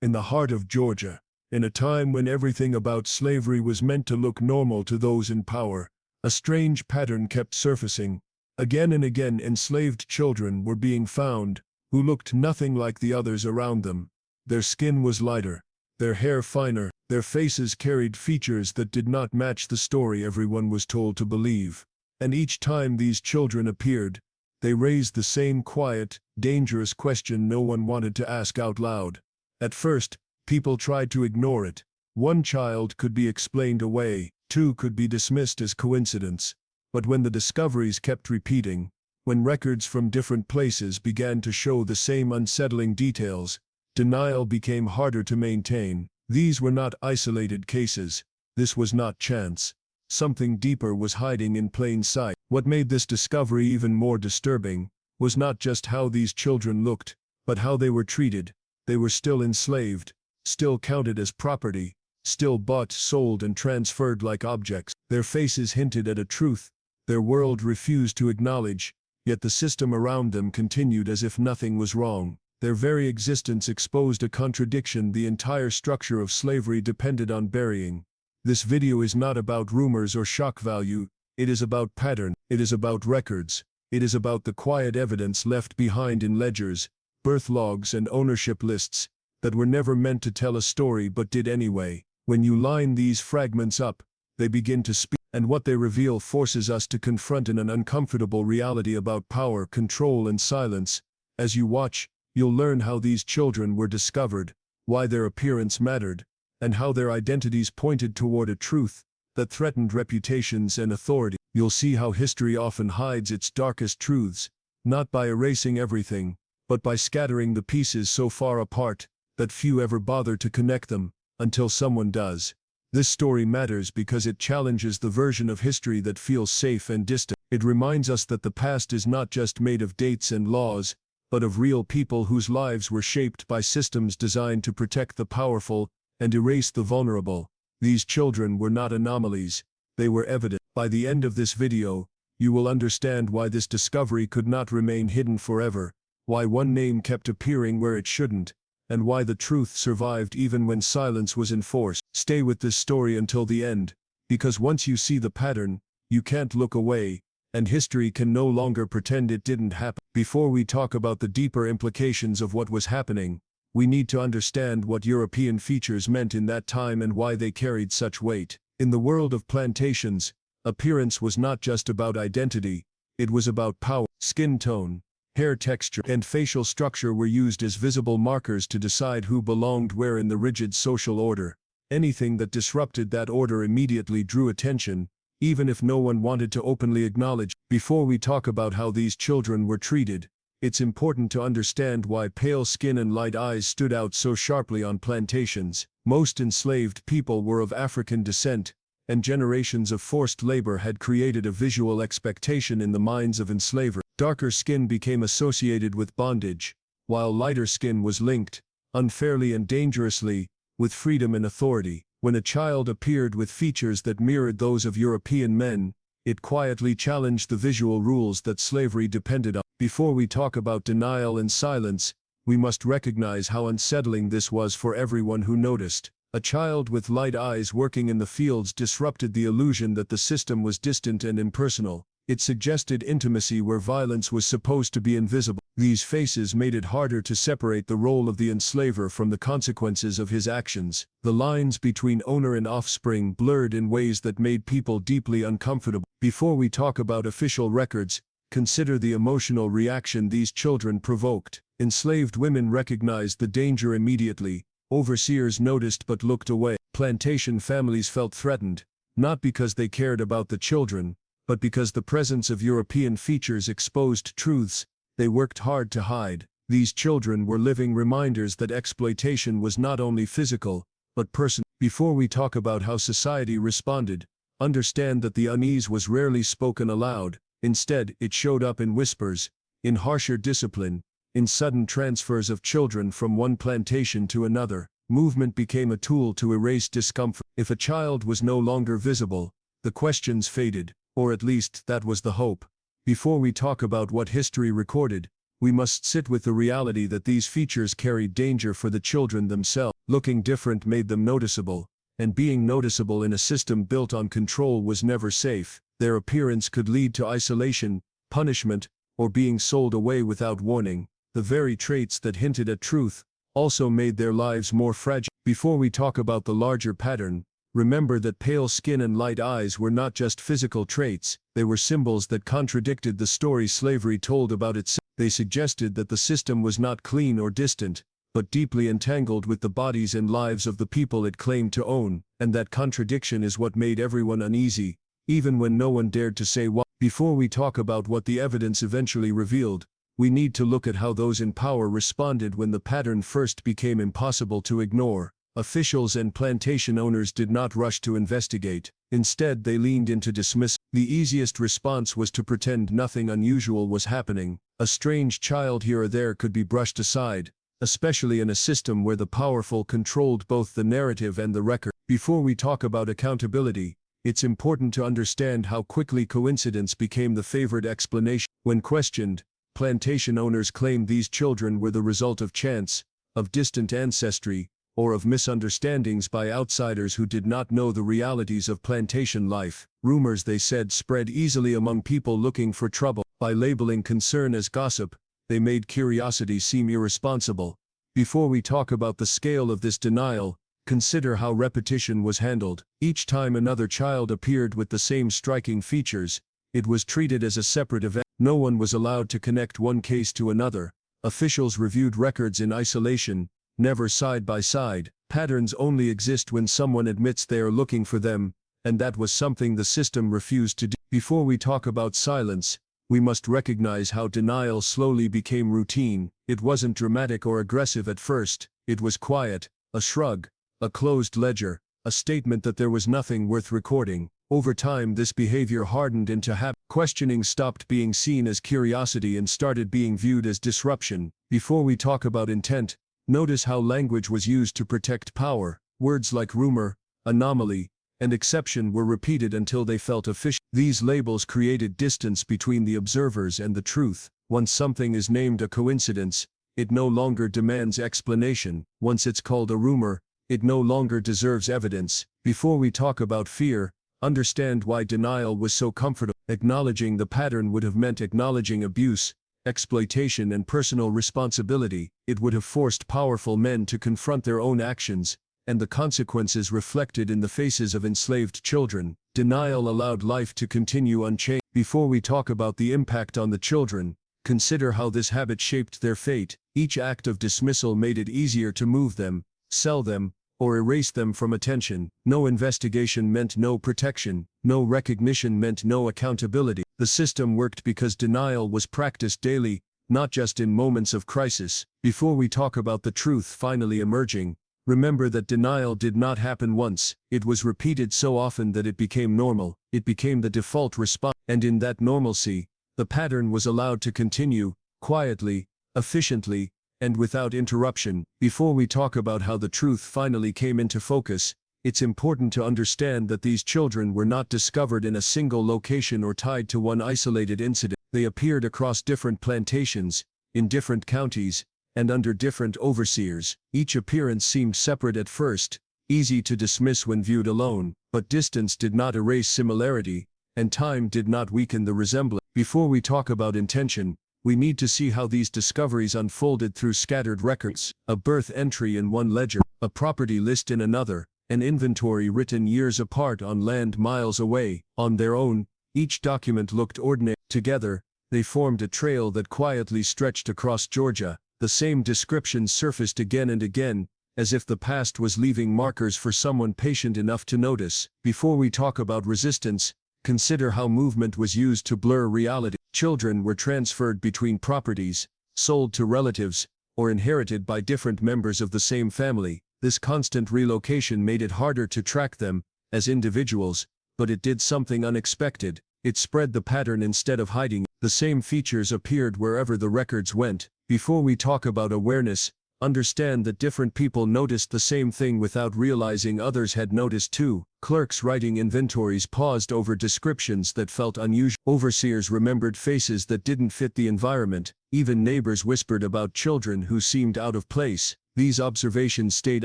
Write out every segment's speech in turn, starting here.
in the heart of Georgia, in a time when everything about slavery was meant to look normal to those in power, a strange pattern kept surfacing. Again and again enslaved children were being found, who looked nothing like the others around them. Their skin was lighter, their hair finer, their faces carried features that did not match the story everyone was told to believe. And each time these children appeared, they raised the same quiet, dangerous question no one wanted to ask out loud. At first, people tried to ignore it. One child could be explained away, two could be dismissed as coincidence. But when the discoveries kept repeating, when records from different places began to show the same unsettling details, denial became harder to maintain. These were not isolated cases. This was not chance. Something deeper was hiding in plain sight. What made this discovery even more disturbing was not just how these children looked, but how they were treated. They were still enslaved, still counted as property, still bought, sold, and transferred like objects. Their faces hinted at a truth their world refused to acknowledge, yet the system around them continued as if nothing was wrong. Their very existence exposed a contradiction the entire structure of slavery depended on burying. This video is not about rumors or shock value, it is about pattern, it is about records, it is about the quiet evidence left behind in ledgers, birth logs, and ownership lists that were never meant to tell a story but did anyway. When you line these fragments up, they begin to speak, and what they reveal forces us to confront an uncomfortable reality about power, control, and silence. As you watch, you'll learn how these children were discovered, why their appearance mattered, and how their identities pointed toward a truth that threatened reputations and authority. You'll see how history often hides its darkest truths, not by erasing everything, but by scattering the pieces so far apart that few ever bother to connect them, until someone does. This story matters because it challenges the version of history that feels safe and distant. It reminds us that the past is not just made of dates and laws, but of real people whose lives were shaped by systems designed to protect the powerful and erase the vulnerable. These children were not anomalies, they were evident. By the end of this video, you will understand why this discovery could not remain hidden forever, why one name kept appearing where it shouldn't, and why the truth survived even when silence was enforced. Stay with this story until the end, because once you see the pattern, you can't look away, and history can no longer pretend it didn't happen. Before we talk about the deeper implications of what was happening, we need to understand what European features meant in that time and why they carried such weight. In the world of plantations, appearance was not just about identity, it was about power. Skin tone, hair texture, and facial structure were used as visible markers to decide who belonged where in the rigid social order. Anything that disrupted that order immediately drew attention, even if no one wanted to openly acknowledge. Before we talk about how these children were treated, it's important to understand why pale skin and light eyes stood out so sharply on plantations. Most enslaved people were of African descent, and generations of forced labor had created a visual expectation in the minds of enslavers. Darker skin became associated with bondage, while lighter skin was linked, unfairly and dangerously, with freedom and authority. When a child appeared with features that mirrored those of European men, it quietly challenged the visual rules that slavery depended on. Before we talk about denial and silence, we must recognize how unsettling this was for everyone who noticed. A child with light eyes working in the fields disrupted the illusion that the system was distant and impersonal. It suggested intimacy where violence was supposed to be invisible. These faces made it harder to separate the role of the enslaver from the consequences of his actions. The lines between owner and offspring blurred in ways that made people deeply uncomfortable. Before we talk about official records, consider the emotional reaction these children provoked. Enslaved women recognized the danger immediately. Overseers noticed but looked away. Plantation families felt threatened, not because they cared about the children, but because the presence of European features exposed truths they worked hard to hide. These children were living reminders that exploitation was not only physical, but personal. Before we talk about how society responded, understand that the unease was rarely spoken aloud. Instead, it showed up in whispers, in harsher discipline, in sudden transfers of children from one plantation to another. Movement became a tool to erase discomfort. If a child was no longer visible, the questions faded, or at least that was the hope. Before we talk about what history recorded, we must sit with the reality that these features carried danger for the children themselves. Looking different made them noticeable, and being noticeable in a system built on control was never safe. Their appearance could lead to isolation, punishment, or being sold away without warning. The very traits that hinted at truth also made their lives more fragile. Before we talk about the larger pattern, remember that pale skin and light eyes were not just physical traits, they were symbols that contradicted the story slavery told about itself. They suggested that the system was not clean or distant, but deeply entangled with the bodies and lives of the people it claimed to own, and that contradiction is what made everyone uneasy, even when no one dared to say why. Before we talk about what the evidence eventually revealed, we need to look at how those in power responded when the pattern first became impossible to ignore. Officials and plantation owners did not rush to investigate. Instead, they leaned into dismissal. The easiest response was to pretend nothing unusual was happening. A strange child here or there could be brushed aside, especially in a system where the powerful controlled both the narrative and the record. Before we talk about accountability, it's important to understand how quickly coincidence became the favored explanation. When questioned, plantation owners claimed these children were the result of chance, of distant ancestry, or of misunderstandings by outsiders who did not know the realities of plantation life. Rumors, they said, spread easily among people looking for trouble. By labeling concern as gossip, they made curiosity seem irresponsible. Before we talk about the scale of this denial, consider how repetition was handled. Each time another child appeared with the same striking features, it was treated as a separate event. No one was allowed to connect one case to another. Officials reviewed records in isolation, never side by side. Patterns only exist when someone admits they are looking for them, and that was something the system refused to do. Before we talk about silence, we must recognize how denial slowly became routine. It wasn't dramatic or aggressive at first, it was quiet, a shrug, a closed ledger, a statement that there was nothing worth recording. Over time, this behavior hardened into habit. Questioning stopped being seen as curiosity and started being viewed as disruption. Before we talk about intent, notice how language was used to protect power. Words like rumor, anomaly, and exception were repeated until they felt official. These labels created distance between the observers and the truth. Once something is named a coincidence, it no longer demands explanation. Once it's called a rumor, it no longer deserves evidence. Before we talk about fear, understand why denial was so comfortable. Acknowledging the pattern would have meant acknowledging abuse, exploitation, and personal responsibility. It would have forced powerful men to confront their own actions, and the consequences reflected in the faces of enslaved children. Denial allowed life to continue unchanged. Before we talk about the impact on the children, consider how this habit shaped their fate. Each act of dismissal made it easier to move them, sell them, or erase them from attention. No investigation meant no protection. No recognition meant no accountability. The system worked because denial was practiced daily, not just in moments of crisis. Before we talk about the truth finally emerging, remember that denial did not happen once. It was repeated so often that it became normal. It became the default response. And in that normalcy, the pattern was allowed to continue, quietly, efficiently, and without interruption. Before we talk about how the truth finally came into focus, it's important to understand that these children were not discovered in a single location or tied to one isolated incident. They appeared across different plantations, in different counties, and under different overseers. Each appearance seemed separate at first, easy to dismiss when viewed alone, but distance did not erase similarity, and time did not weaken the resemblance. Before we talk about intention, we need to see how these discoveries unfolded through scattered records. A birth entry in one ledger, a property list in another, an inventory written years apart on land miles away. On their own, each document looked ordinary. Together, they formed a trail that quietly stretched across Georgia. The same descriptions surfaced again and again, as if the past was leaving markers for someone patient enough to notice. Before we talk about resistance, consider how movement was used to blur reality. Children were transferred between properties, sold to relatives, or inherited by different members of the same family. This constant relocation made it harder to track them as individuals, but it did something unexpected. It spread the pattern instead of hiding. The same features appeared wherever the records went. Before we talk about awareness, Understand that different people noticed the same thing without realizing others had noticed too. Clerks writing inventories paused over descriptions that felt unusual. Overseers remembered faces that didn't fit the environment. Even neighbors whispered about children who seemed out of place. These observations stayed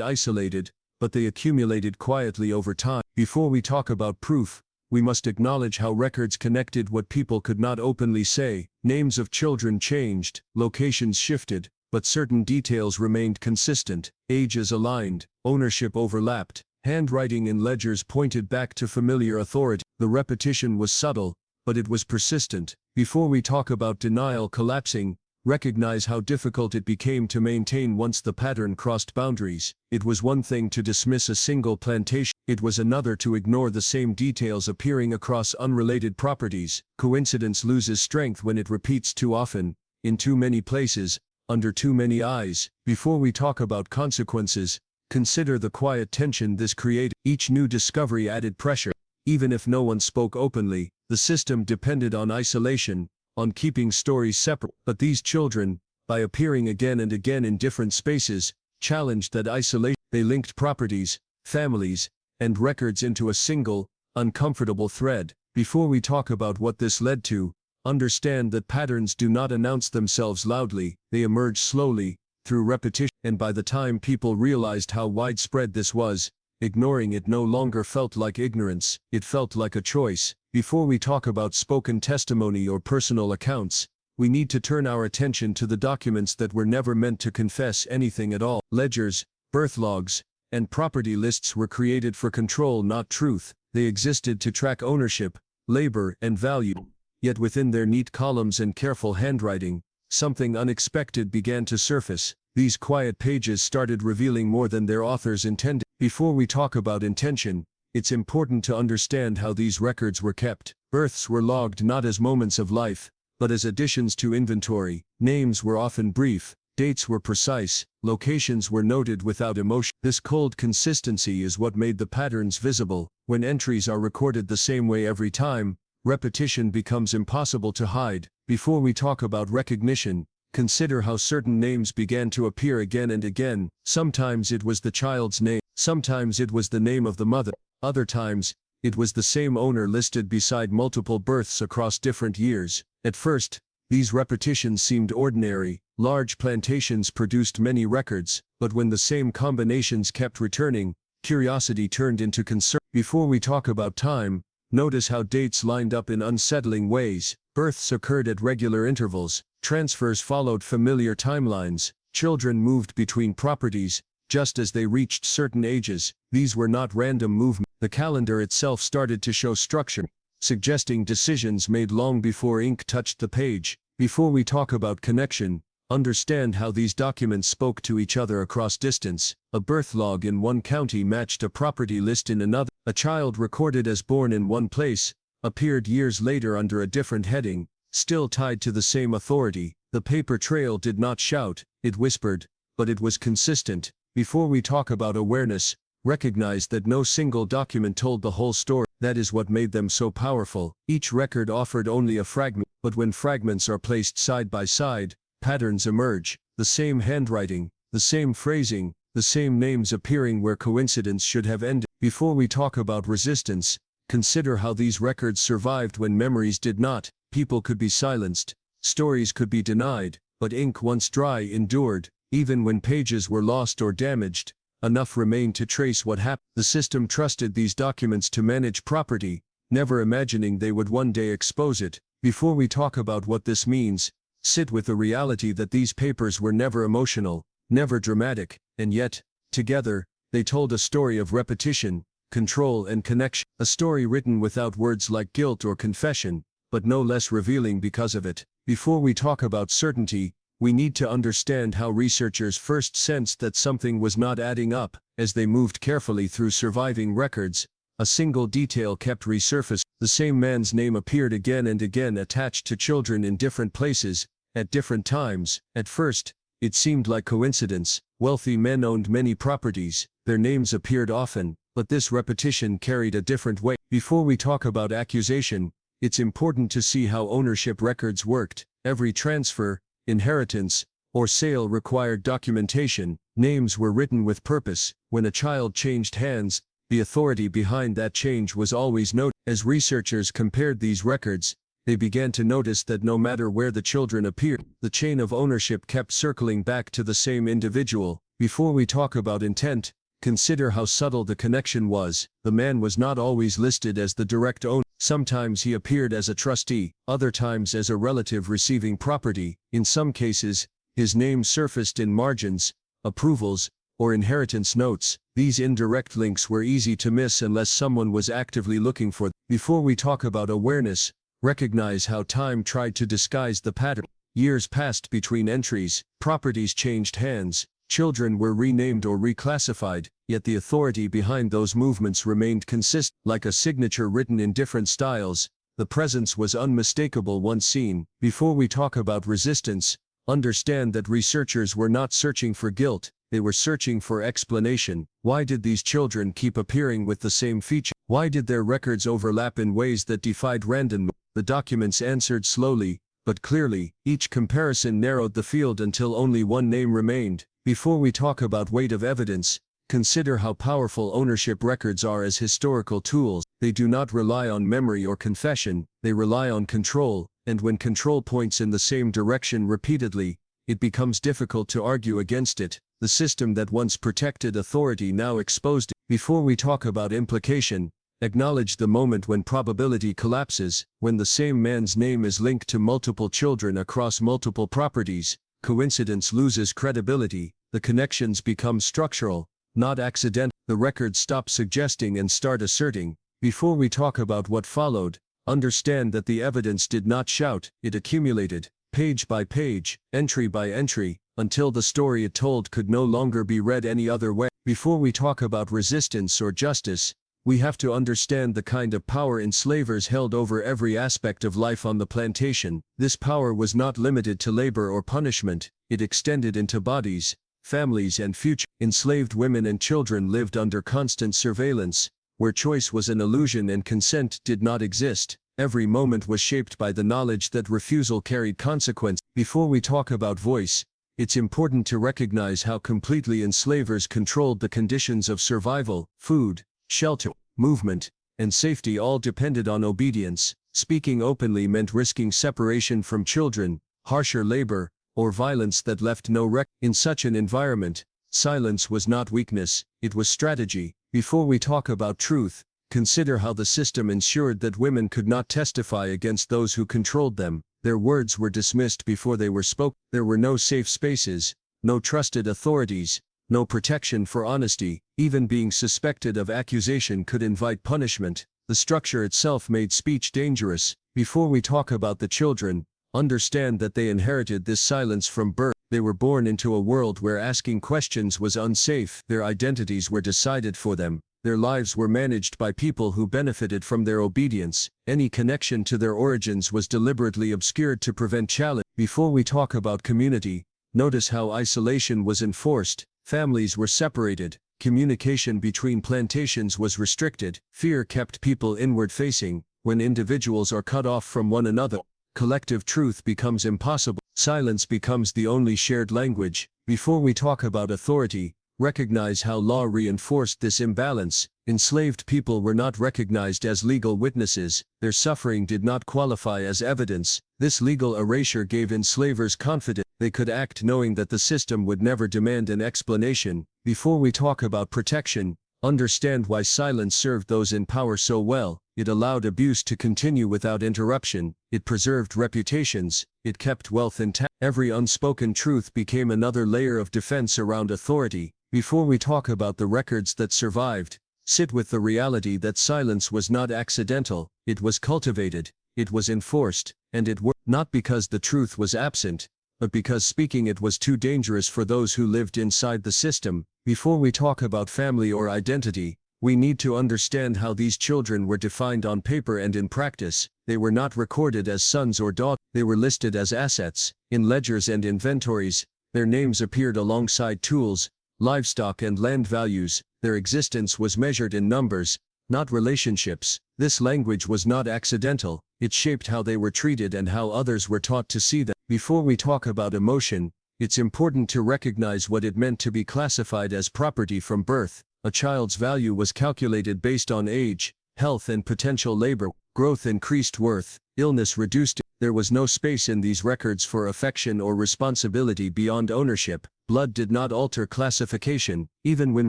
isolated, but they accumulated quietly over time. Before we talk about proof, we must acknowledge how records connected what people could not openly say. Names of children changed, locations shifted, but certain details remained consistent. Ages aligned, ownership overlapped, handwriting in ledgers pointed back to familiar authority. The repetition was subtle, but it was persistent. Before we talk about denial collapsing, recognize how difficult it became to maintain once the pattern crossed boundaries. It was one thing to dismiss a single plantation, it was another to ignore the same details appearing across unrelated properties. Coincidence loses strength when it repeats too often, in too many places, under too many eyes. Before we talk about consequences, consider the quiet tension this created. Each new discovery added pressure. Even if no one spoke openly, the system depended on isolation, on keeping stories separate. But these children, by appearing again and again in different spaces, challenged that isolation. They linked properties, families, and records into a single, uncomfortable thread. Before we talk about what this led to, understand that patterns do not announce themselves loudly, they emerge slowly, through repetition. And by the time people realized how widespread this was, ignoring it no longer felt like ignorance, it felt like a choice. Before we talk about spoken testimony or personal accounts, we need to turn our attention to the documents that were never meant to confess anything at all. Ledgers, birth logs, and property lists were created for control, not truth. They existed to track ownership, labor, and value. Yet within their neat columns and careful handwriting, something unexpected began to surface. These quiet pages started revealing more than their authors intended. Before we talk about intention, it's important to understand how these records were kept. Births were logged not as moments of life, but as additions to inventory. Names were often brief, dates were precise, locations were noted without emotion. This cold consistency is what made the patterns visible. When entries are recorded the same way every time, repetition becomes impossible to hide. Before we talk about recognition, consider how certain names began to appear again and again. Sometimes it was the child's name, sometimes it was the name of the mother, other times, it was the same owner listed beside multiple births across different years. At first, these repetitions seemed ordinary. Large plantations produced many records, but when the same combinations kept returning, curiosity turned into concern. Before we talk about time, notice how dates lined up in unsettling ways. Births occurred at regular intervals, transfers followed familiar timelines, children moved between properties, just as they reached certain ages. These were not random movements. The calendar itself started to show structure, suggesting decisions made long before ink touched the page. Before we talk about connection, understand how these documents spoke to each other across distance. A birth log in one county matched a property list in another. A child recorded as born in one place appeared years later under a different heading, still tied to the same authority. The paper trail did not shout, it whispered, but it was consistent. Before we talk about awareness, recognize that no single document told the whole story. That is what made them so powerful. Each record offered only a fragment, but when fragments are placed side by side, patterns emerge. The same handwriting, the same phrasing, the same names appearing where coincidence should have ended. Before we talk about resistance, consider how these records survived when memories did not. People could be silenced, stories could be denied, but ink once dry endured. Even when pages were lost or damaged, enough remained to trace what happened. The system trusted these documents to manage property, never imagining they would one day expose it. Before we talk about what this means, sit with the reality that these papers were never emotional, never dramatic, and yet, together, they told a story of repetition, control, and connection. A story written without words like guilt or confession, but no less revealing because of it. Before we talk about certainty, we need to understand how researchers first sensed that something was not adding up. As they moved carefully through surviving records, a single detail kept resurfacing. The same man's name appeared again and again attached to children in different places, at different times. At first, it seemed like coincidence. Wealthy men owned many properties, their names appeared often, but this repetition carried a different weight. Before we talk about accusation, it's important to see how ownership records worked. Every transfer, inheritance, or sale required documentation, names were written with purpose. When a child changed hands, the authority behind that change was always noted. As researchers compared these records, they began to notice that no matter where the children appeared, the chain of ownership kept circling back to the same individual. Before we talk about intent, consider how subtle the connection was. The man was not always listed as the direct owner. Sometimes he appeared as a trustee, other times as a relative receiving property. In some cases, his name surfaced in margins, approvals, or inheritance notes. These indirect links were easy to miss unless someone was actively looking for them. Before we talk about awareness, recognize how time tried to disguise the pattern. Years passed between entries, properties changed hands, children were renamed or reclassified, yet the authority behind those movements remained consistent. Like a signature written in different styles, the presence was unmistakable once seen. Before we talk about resistance, understand that researchers were not searching for guilt, they were searching for explanation. Why did these children keep appearing with the same feature? Why did their records overlap in ways that defied randomness? The documents answered slowly, but clearly. Each comparison narrowed the field until only one name remained. Before we talk about weight of evidence, consider how powerful ownership records are as historical tools. They do not rely on memory or confession, they rely on control, and when control points in the same direction repeatedly, it becomes difficult to argue against it. The system that once protected authority now exposed it. Before we talk about implication, acknowledge the moment when probability collapses. When the same man's name is linked to multiple children across multiple properties, coincidence loses credibility. The connections become structural, not accidental. The records stop suggesting and start asserting. Before we talk about what followed, understand that the evidence did not shout, it accumulated, page by page, entry by entry, until the story it told could no longer be read any other way. Before we talk about resistance or justice, we have to understand the kind of power enslavers held over every aspect of life on the plantation. This power was not limited to labor or punishment, it extended into bodies, families and future. Enslaved women and children lived under constant surveillance, where choice was an illusion and consent did not exist. Every moment was shaped by the knowledge that refusal carried consequence. Before we talk about voice, it's important to recognize how completely enslavers controlled the conditions of survival. Food, shelter, movement, and safety all depended on obedience. Speaking openly meant risking separation from children, harsher labor, or violence that left no record. In such an environment, silence was not weakness, it was strategy. Before we talk about truth, consider how the system ensured that women could not testify against those who controlled them. Their words were dismissed before they were spoken. There were no safe spaces, no trusted authorities, no protection for honesty. Even being suspected of accusation could invite punishment. The structure itself made speech dangerous. Before we talk about the children, understand that they inherited this silence from birth. They were born into a world where asking questions was unsafe. Their identities were decided for them. Their lives were managed by people who benefited from their obedience. Any connection to their origins was deliberately obscured to prevent challenge. Before we talk about community, notice how isolation was enforced. Families were separated. Communication between plantations was restricted. Fear kept people inward-facing. When individuals are cut off from one another, collective truth becomes impossible. Silence becomes the only shared language. Before we talk about authority, recognize how law reinforced this imbalance. Enslaved people were not recognized as legal witnesses. Their suffering did not qualify as evidence. This legal erasure gave enslavers confidence. They could act knowing that the system would never demand an explanation. Before we talk about protection, understand why silence served those in power so well. It allowed abuse to continue without interruption. It preserved reputations. It kept wealth intact. Every unspoken truth became another layer of defense around authority. Before we talk about the records that survived, sit with the reality that silence was not accidental. It was cultivated. It was enforced. And it worked not because the truth was absent, but because speaking it was too dangerous for those who lived inside the system. Before we talk about family or identity, we need to understand how these children were defined on paper and in practice. They were not recorded as sons or daughters. They were listed as assets. In ledgers and inventories, their names appeared alongside tools, livestock and land values. Their existence was measured in numbers, not relationships. This language was not accidental. It shaped how they were treated and how others were taught to see them. Before we talk about emotion, it's important to recognize what it meant to be classified as property from birth. A child's value was calculated based on age, health and potential labor. Growth increased worth, illness reduced it. There was no space in these records for affection or responsibility beyond ownership. Blood did not alter classification. Even when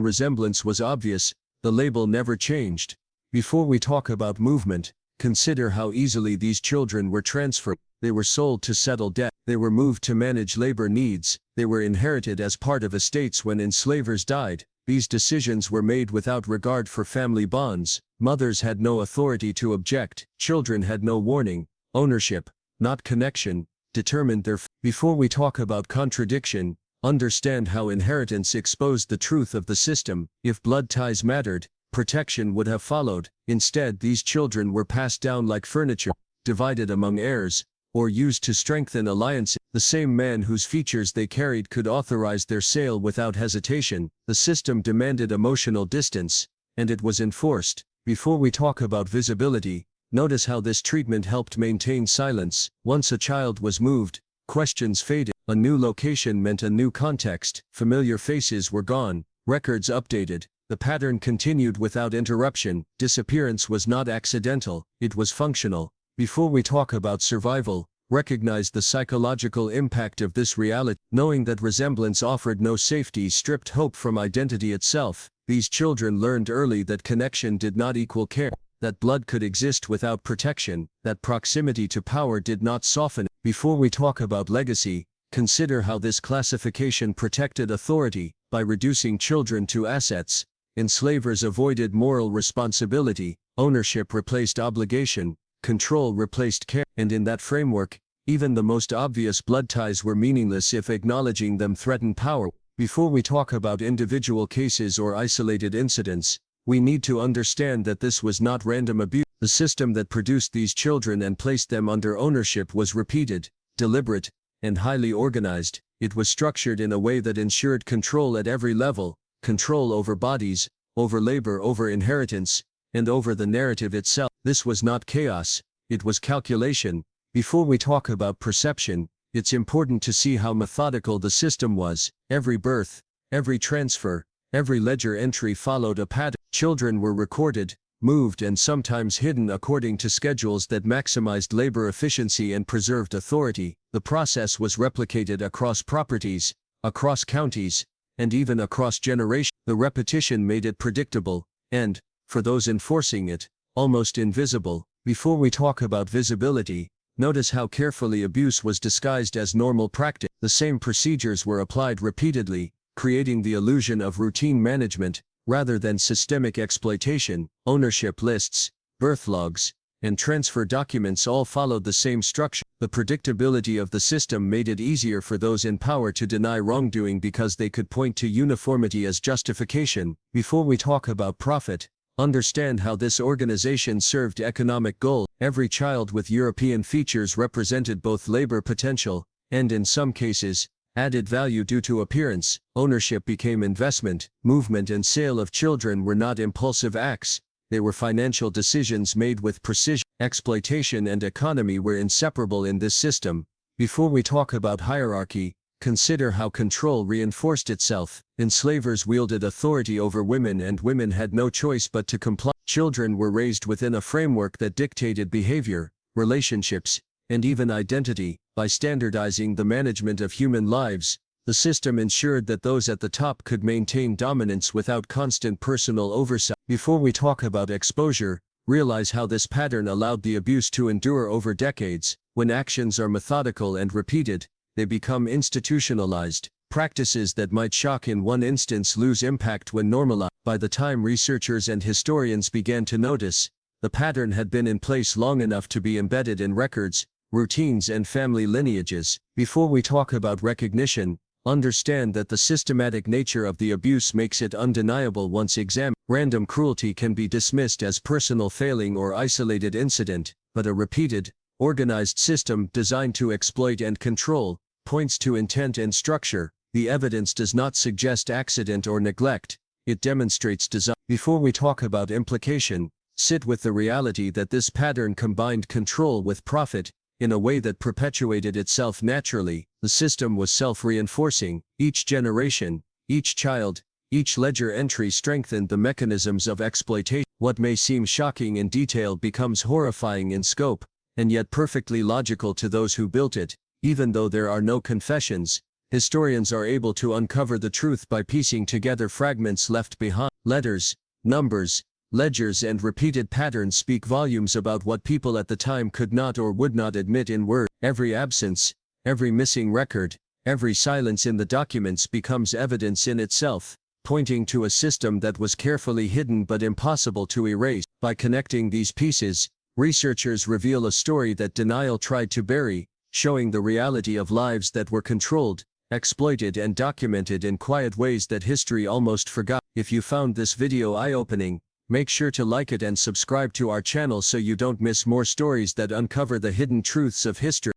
resemblance was obvious, the label never changed. Before we talk about movement, consider how easily these children were transferred. They were sold to settle debt. They were moved to manage labor needs. They were inherited as part of estates when enslavers died. These decisions were made without regard for family bonds. Mothers had no authority to object. Children had no warning. Ownership, not connection, determined their Before we talk about contradiction, understand how inheritance exposed the truth of the system. If blood ties mattered, protection would have followed. Instead, these children were passed down like furniture, divided among heirs, or used to strengthen alliances. The same man whose features they carried could authorize their sale without hesitation. The system demanded emotional distance, and it was enforced. Before we talk about visibility, notice how this treatment helped maintain silence. Once a child was moved, questions faded. A new location meant a new context. Familiar faces were gone, records updated. The pattern continued without interruption. Disappearance was not accidental, it was functional. Before we talk about survival, recognize the psychological impact of this reality. Knowing that resemblance offered no safety stripped hope from identity itself. These children learned early that connection did not equal care, that blood could exist without protection, that proximity to power did not soften. Before we talk about legacy, consider how this classification protected authority. By reducing children to assets, enslavers avoided moral responsibility, ownership replaced obligation, control replaced care, and in that framework, even the most obvious blood ties were meaningless if acknowledging them threatened power. Before we talk about individual cases or isolated incidents, we need to understand that this was not random abuse. The system that produced these children and placed them under ownership was repeated, deliberate, and highly organized. It was structured in a way that ensured control at every level, control over bodies, over labor, over inheritance, and over the narrative itself. This was not chaos, it was calculation. Before we talk about perception, it's important to see how methodical the system was. Every birth, every transfer, every ledger entry followed a pattern. Children were recorded, moved and sometimes hidden according to schedules that maximized labor efficiency and preserved authority. The process was replicated across properties, across counties, and even across generations. The repetition made it predictable, and, for those enforcing it, almost invisible. Before we talk about visibility, notice how carefully abuse was disguised as normal practice. The same procedures were applied repeatedly, creating the illusion of routine management, rather than systemic exploitation. Ownership lists, birth logs, and transfer documents all followed the same structure. The predictability of the system made it easier for those in power to deny wrongdoing because they could point to uniformity as justification. Before we talk about profit, understand how this organization served economic goals. Every child with European features represented both labor potential, and in some cases, added value due to appearance. Ownership became investment. Movement and sale of children were not impulsive acts, they were financial decisions made with precision. Exploitation and economy were inseparable in this system. Before we talk about hierarchy, consider how control reinforced itself. Enslavers wielded authority over women and women had no choice but to comply. Children were raised within a framework that dictated behavior, relationships, and even identity. By standardizing the management of human lives, the system ensured that those at the top could maintain dominance without constant personal oversight. Before we talk about exposure, realize how this pattern allowed the abuse to endure over decades. When actions are methodical and repeated, they become institutionalized. Practices that might shock in one instance lose impact when normalized. By the time researchers and historians began to notice, the pattern had been in place long enough to be embedded in records, routines and family lineages. Before we talk about recognition, understand that the systematic nature of the abuse makes it undeniable once examined. Random cruelty can be dismissed as personal failing or isolated incident, but a repeated, organized system designed to exploit and control points to intent and structure. The evidence does not suggest accident or neglect, it demonstrates design. Before we talk about implication, sit with the reality that this pattern combined control with profit, in a way that perpetuated itself naturally. The system was self-reinforcing. Each generation, each child, each ledger entry strengthened the mechanisms of exploitation. What may seem shocking in detail becomes horrifying in scope, and yet perfectly logical to those who built it. Even though there are no confessions, historians are able to uncover the truth by piecing together fragments left behind. Letters, numbers, ledgers and repeated patterns speak volumes about what people at the time could not or would not admit in words. Every absence, every missing record, every silence in the documents becomes evidence in itself, pointing to a system that was carefully hidden but impossible to erase. By connecting these pieces, researchers reveal a story that denial tried to bury, showing the reality of lives that were controlled, exploited and documented in quiet ways that history almost forgot. If you found this video eye-opening, make sure to like it and subscribe to our channel so you don't miss more stories that uncover the hidden truths of history.